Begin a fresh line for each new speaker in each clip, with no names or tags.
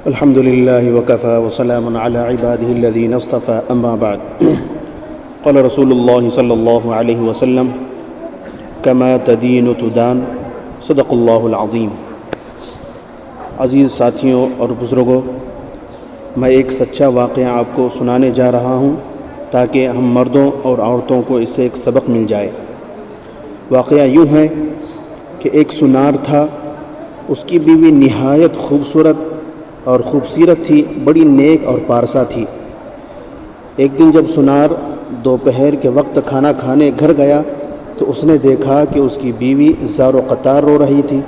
الحمد لله وكفى وسلام على عباده الذين اصطفى أما بعد قال رسول الله صلى الله عليه وسلم كما تدين تدان صدق اللہ العظیم۔ عزیز ساتھیوں اور بزرگوں، میں ایک سچا واقعہ آپ کو سنانے جا رہا ہوں تاکہ ہم مردوں اور عورتوں کو اس سے ایک سبق مل جائے۔ واقعہ یوں ہے کہ ایک سونار تھا، اس کی بیوی نہایت خوبصورت اور خوبصیرت تھی، بڑی نیک اور پارسا تھی۔ ایک دن جب سونار دوپہر کے وقت کھانا کھانے گھر گیا تو اس نے دیکھا کہ اس کی بیوی زار و قطار رو رہی تھی،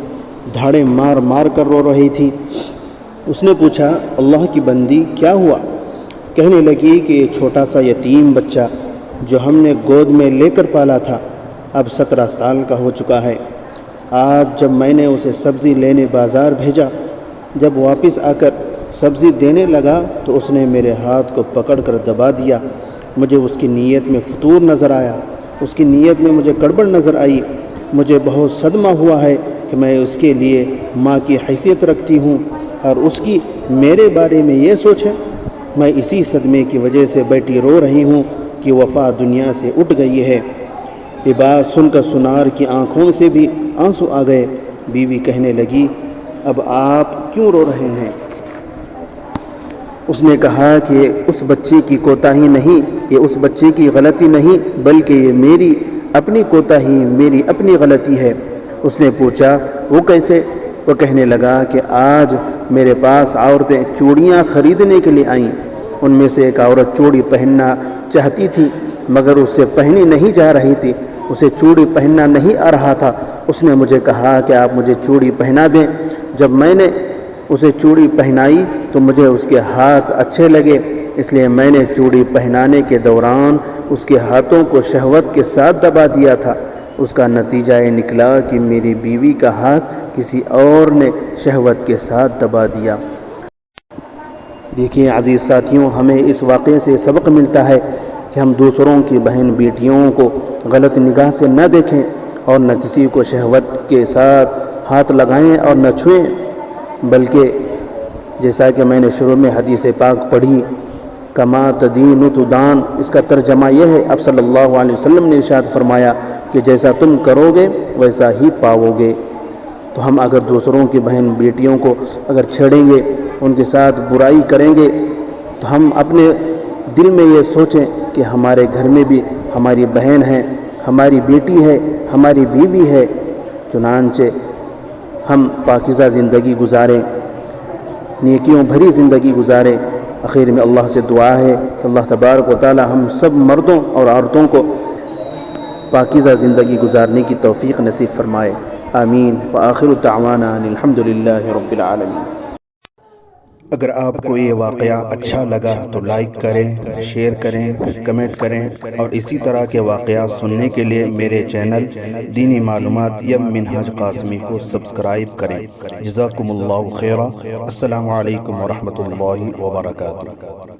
دھاڑے مار مار کر رو رہی تھی۔ اس نے پوچھا، اللہ کی بندی کیا ہوا؟ کہنے لگی کہ یہ چھوٹا سا یتیم بچہ جو ہم نے گود میں لے کر پالا تھا اب 17 سال کا ہو چکا ہے۔ آج جب میں نے اسے سبزی لینے بازار بھیجا، جب واپس آ کر سبزی دینے لگا تو اس نے میرے ہاتھ کو پکڑ کر دبا دیا۔ مجھے اس کی نیت میں فطور نظر آیا، اس کی نیت میں مجھے گڑبڑ نظر آئی۔ مجھے بہت صدمہ ہوا ہے کہ میں اس کے لیے ماں کی حیثیت رکھتی ہوں اور اس کی میرے بارے میں یہ سوچ ہے۔ میں اسی صدمے کی وجہ سے بیٹھی رو رہی ہوں کہ وفا دنیا سے اٹھ گئی ہے۔ یہ بات سن کر سونار کی آنکھوں سے بھی آنسو آ گئے۔ بیوی کہنے لگی، اب آپ کیوں رو رہے ہیں؟ اس نے کہا کہ اس بچے کی کوتاہی نہیں، یہ اس بچے کی غلطی نہیں، بلکہ یہ میری اپنی کوتاہی، میری اپنی غلطی ہے۔ اس نے پوچھا، وہ کیسے؟ وہ کہنے لگا کہ آج میرے پاس عورتیں چوڑیاں خریدنے کے لیے آئیں۔ ان میں سے ایک عورت چوڑی پہننا چاہتی تھی مگر اس سے پہنی نہیں جا رہی تھی، اسے چوڑی پہننا نہیں آ رہا تھا۔ اس نے مجھے کہا کہ آپ مجھے چوڑی پہنا دیں۔ جب میں نے اسے چوڑی پہنائی تو مجھے اس کے ہاتھ اچھے لگے، اس لیے میں نے چوڑی پہنانے کے دوران اس کے ہاتھوں کو شہوت کے ساتھ دبا دیا تھا۔ اس کا نتیجہ یہ نکلا کہ میری بیوی کا ہاتھ کسی اور نے شہوت کے ساتھ دبا دیا۔ دیکھیں عزیز ساتھیوں، ہمیں اس واقعے سے سبق ملتا ہے کہ ہم دوسروں کی بہن بیٹیوں کو غلط نگاہ سے نہ دیکھیں اور نہ کسی کو شہوت کے ساتھ ہاتھ لگائیں اور نہ چھوئیں، بلکہ جیسا کہ میں نے شروع میں حدیث پاک پڑھی، کما تدین تدان، اس کا ترجمہ یہ ہے، اب صلی اللہ علیہ وسلم نے ارشاد فرمایا کہ جیسا تم کرو گے ویسا ہی پاؤ گے۔ تو ہم اگر دوسروں کی بہن بیٹیوں کو اگر چھیڑیں گے، ان کے ساتھ برائی کریں گے، تو ہم اپنے دل میں یہ سوچیں کہ ہمارے گھر میں بھی ہماری بہن ہے، ہماری بیٹی ہے، ہماری بیوی ہے، چنانچہ ہم پاکیزہ زندگی گزاریں، نیکیوں بھری زندگی گزاریں۔ آخر میں اللہ سے دعا ہے کہ اللہ تبارک و تعالی ہم سب مردوں اور عورتوں کو پاکیزہ زندگی گزارنے کی توفیق نصیب فرمائے، آمین۔ وآخر دعوانا ان الحمد للہ رب العالمین۔ اگر آپ کو یہ واقعہ اچھا لگا تو لائک کریں، شیئر کریں، کمنٹ کریں اور اسی طرح کے واقعات سننے کے لیے میرے چینل دینی معلومات یا منہاج قاسمی کو سبسکرائب کریں۔ جزاکم اللہ خیرا۔ السلام علیکم ورحمۃ اللہ وبرکاتہ۔